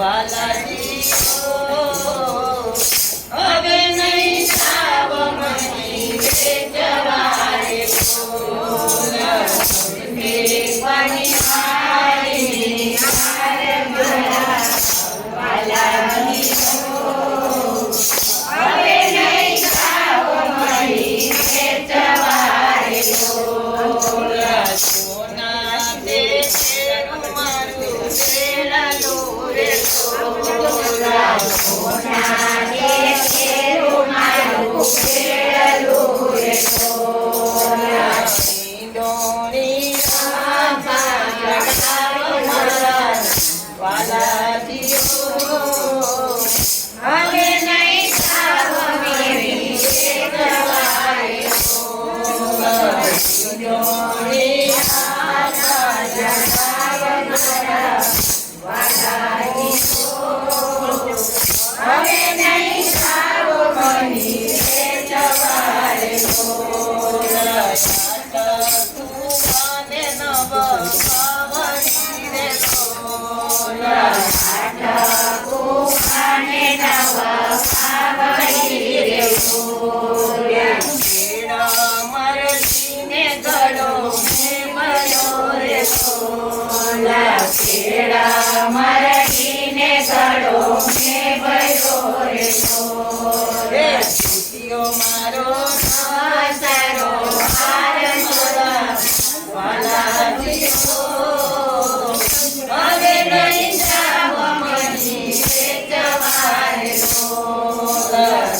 વાલાજી હવે નહીં જાવ મની વેચવારે દેવાની મારી હારે મારા વાલાજી હવે નહીં જાવ મની વેચવારે સોના દે મારું વેલાલું રે સોના દે મારું વેલાલું રે સોના ડોણી વાલાજી હવે નહીં જાવ મેરી વેચવારે ડોણી હવે નહીં જાવ મની વેચવારે તુવાને નવ પાવડી રે સોના તુવાને નવ પાવડી રે સોના કેડા મરજીને ગળો મે બયો રે સોના કેડા મરજીને ગળો મે બયો રે સોના સીતિયો મારો સારો હાર મારા વાલાજી હવે નહીં જાવ મની વેચવારે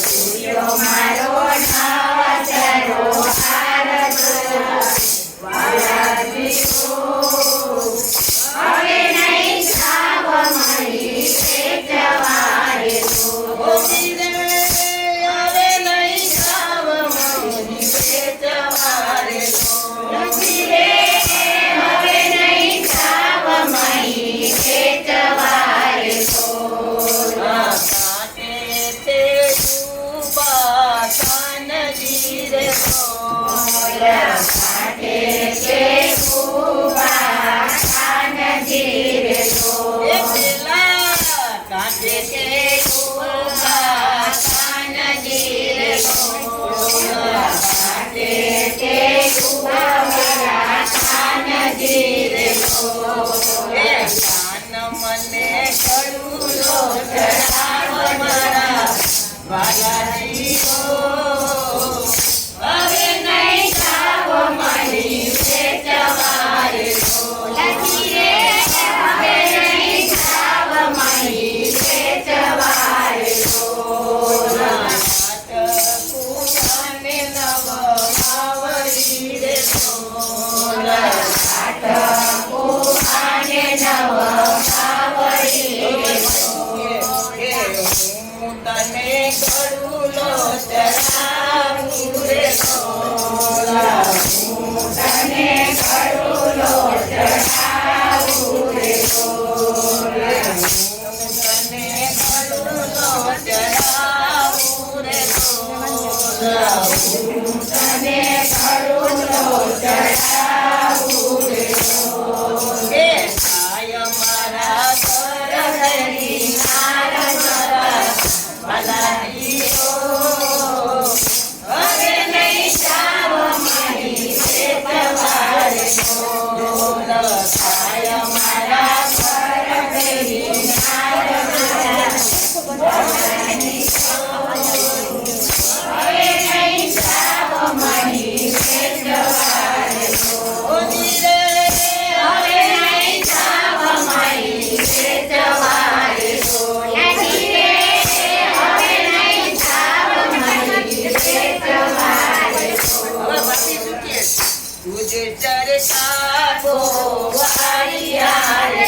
સીતિયો મારો સારો હાર મારા વાલાજી હવે નહીં જાવ મની વેચવારે હવે નહીં જાવ મની વેચવારે હવે નહીં જાવ મની વેચવારે કાટે તે ડૂબા કાનજી રે કાટે તે ડૂબા કાનજી રે કાટે તે ડૂબા કાનજી રે કાટે તે ડૂબા મારા કાનજી રે કાન મને કરુલો ચડાવ મારા વાલાજી હવે નહીં જાવ મની વેચવારે હવે નહીં જાવ મની વેચવારે કુવાને નવ પાવડી રે સોના કુવાને નવ પાવડી રે હું તને કરુલો ચડાવું રે સોના હું તને કરુલો ચડાવું રે સોના હું તને કરુલો ચડાવું રે સોના હું તને કરુલો ચડાવું રે સોના કાય મારા ઘર હરી નાર મારા વાલાજી હવે નહીં જાવ મની વેચવારે કાય મારા ઘર હરી નાર મારા વાલાજી હવે નહીં જાવ મની વેચવારે હવે નહીં જાવ મની વેચવારે હવે નહીં જાવ મની વેચવારે તુજે ચરતા કો વારિયા રે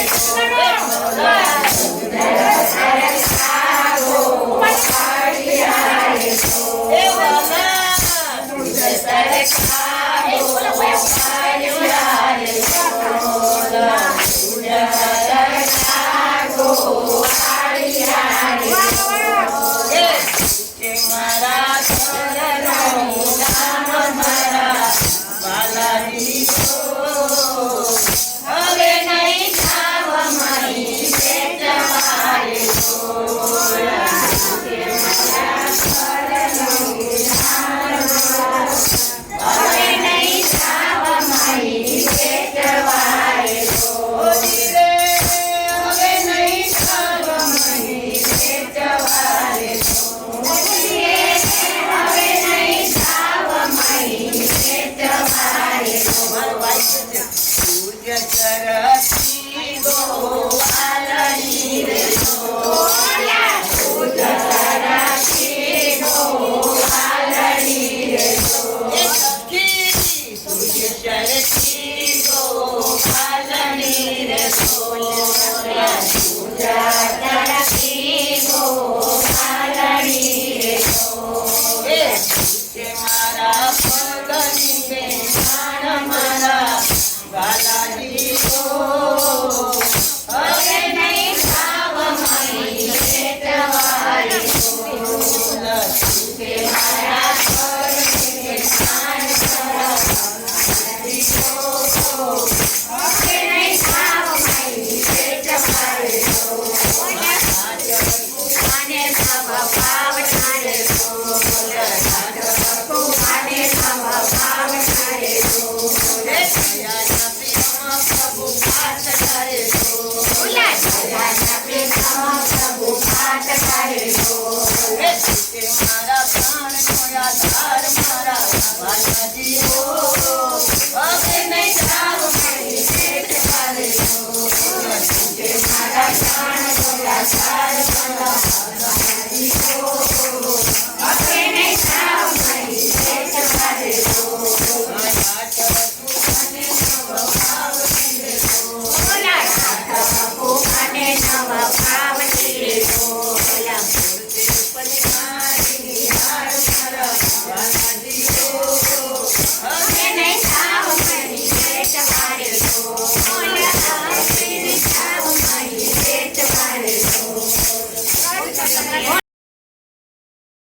મારા પૂજ્ય ચરતી ગોવાલની રે ઓલા પૂજ્ય ચરતી ગોવાલની રે એ સખી પૂજ્ય ચરતી ગોવાલની રે ઓલા પૂજ્ય ચરતી ગોવાલની રે એ પૂજ્ય મારા પગની બેસાણ મારા વાલાજી હવે નહીં થાવ મારી પેટવાળી કે મારા પગને સ્નાન કરાવવાથી હવે નહીં થાવ મારી પેટવાળી અને સવ પાવનારે કુમારે સવ પાવનારે પ્રભુ પાઠ કરે ઓલા સદાના પ્રેમમાં પ્રભુ પાઠ કરે મારા પ્રાણ નો આધાર મારા વાલાજી હવે નહીં થાવ મારી પેટવાળી કે મારા પ્રાણ ગોયા સાર વાલાજી હવે નહીં થાવ મારી પેટવાળી ઓલા રાધા કુમારે નવ